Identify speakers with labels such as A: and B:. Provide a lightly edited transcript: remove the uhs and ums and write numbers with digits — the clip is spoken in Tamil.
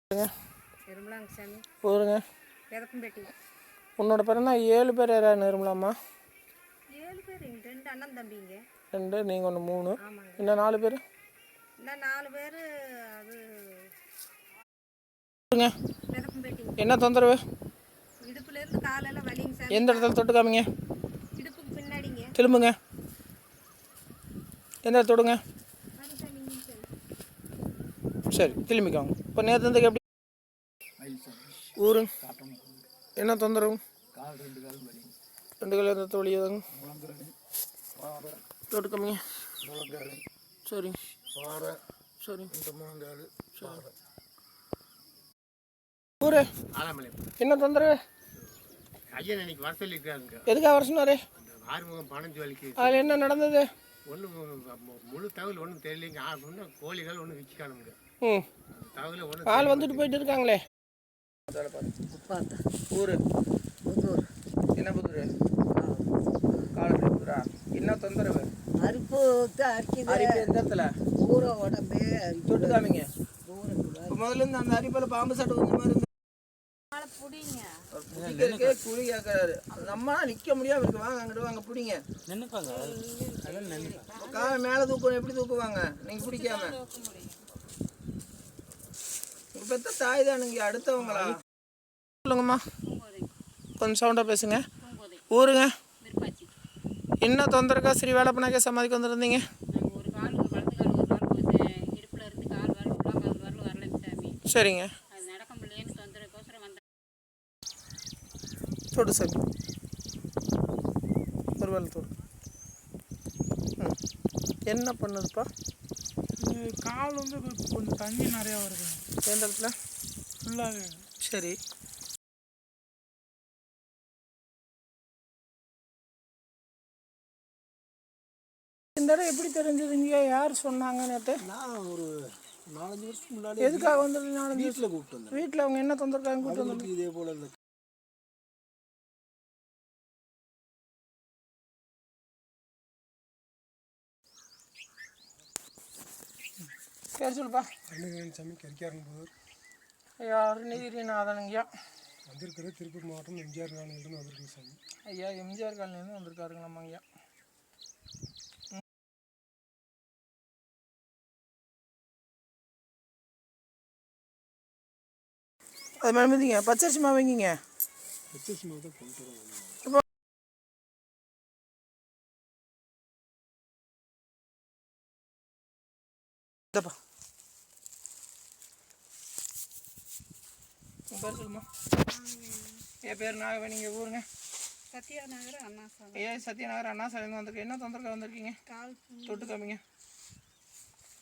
A: நிர்மலாங்க
B: ஊருங்க
A: பெட்டி.
B: உன்னோட பிறந்தா 7 பேர் யாராவது நிர்மலாமா?
A: 7 பேர், 2 அண்ணன் தம்பிங்க.
B: 2 நீங்கள் ஒன்று 3.
A: ஆமாங்க.
B: இன்னும் 4 பேர்.
A: இன்னும் 4 பேர். அது
B: பெட்டி. என்ன தொந்தரவு?
A: இடுப்புலேருந்து காலெல்லாம் வலிங்க சாமி.
B: எந்த இடத்துல தொட்டு காமிங்க?
A: இடுப்புக்கு பின்னாடிங்க.
B: திரும்புங்க. எந்த இடத்துல தொடுங்க? சரி திரும்பிக்காங்க. இப்போ நேற்று எப்படி ஊரு என்ன தொந்தரவு? 2 கால் எந்த வழியாதாங்க தொட்டு காமிங்க. சரி சரி ஊரு என்ன தொந்தரவு?
C: ஐயன் இன்னைக்கு வர சொல்லியிருக்காங்க.
B: எதுக்காக வர சொன்னாரு?
C: ஆறுமுகம் பணம் ஜுவலிக்கு.
B: அதில் என்ன நடந்தது?
C: ஒன்றும் முழு தகவல் ஒன்றும் தெரியலைங்க. ஒன்றும் கோழிகள் ஒன்றும் விற்க காணுங்க. தகவல் ஒன்றும்
B: ஆள் வந்துட்டு போயிட்டு இருக்காங்களே. ஊரு
A: புதூர்.
B: என்ன புதூர்? காலப்படி புதூரா? என்ன தொந்தரவு?
A: அரிப்பு அரிக்குது.
B: அரிப்பு எந்த இடத்துல?
A: ஊரை உடம்பு
B: தொட்டு காமிங்க. இப்போ முதல்ல இருந்து அந்த அரிப்பில் பாம்பு சாட்டு கொஞ்சம் மாதிரி இருந்து குழி கேட்கறாரு. நம்ம நிக்க முடியாம இருக்கு. வாங்க அங்கிட்டு வாங்க பிடிங்க. காலை மேல தூக்கணும். எப்படி தூக்குவாங்க நீங்க பிடிக்காம? பெத்த தாய் தானுங்க அடுத்தவங்களா? சொல்லுங்கம்மா, கொஞ்சம் சவுண்டா பேசுங்க. ஊருங்க என்ன தொந்தரக்கா? ஸ்ரீ வேலப்பனாக்கே சமாதிக்கு வந்துருந்தீங்க. சரிங்க தொடு சார். ஒரு வேலை தொடு. என்ன பண்ணுதுப்பா?
D: கால் வந்து கொஞ்சம் தண்ணி நிறையா வருது.
B: எந்த இடத்துல?
D: ஃபுல்லாகவே.
B: சரி இந்த இடம் எப்படி தெரிஞ்சதுங்க? யார் சொன்னாங்க நேற்று?
E: நான் ஒரு 4-5 வருஷத்துக்கு முன்னாடி.
B: எதுக்காக வந்துருது? 4
E: வீட்டில் கூப்பிட்டு வந்தேன்.
B: வீட்டில் அவங்க என்ன தொந்தரக்காக கூப்பிட்டு வந்து?
E: இதே போல் இந்த
B: பேர் சொல்லுப்பா.
E: சாமி கரிக்காரன்புதூர்.
B: ஐயா அருணகிரிநாதனுங்கய்யா
E: வந்திருக்கிற திருப்பூர் மாவட்டம் எம்ஜிஆர் காலனிலேருந்து வந்திருக்கேன் சாமி.
B: ஐயா எம்ஜிஆர் காலனிலேருந்து வந்திருக்காருங்க நம்ம ஐயா. அது மேலே மீதிங்க பச்சரிசி மாவு வைங்கிங்க.
E: பச்சரிசி மாவு தான் கொண்டு வரோம்.
B: பேர் சொல்லுமா? என் பேர் நாகவே. நீங்கள் ஊருங்க?
A: சத்யாநகர் அண்ணா சாலை.
B: ஐயா சத்யாநகர் அண்ணா சாலையிலேருந்து வந்திருக்கேன். என்ன தொந்தரக்காக வந்திருக்கீங்க?
A: கால்
B: தொட்டு காமிங்க.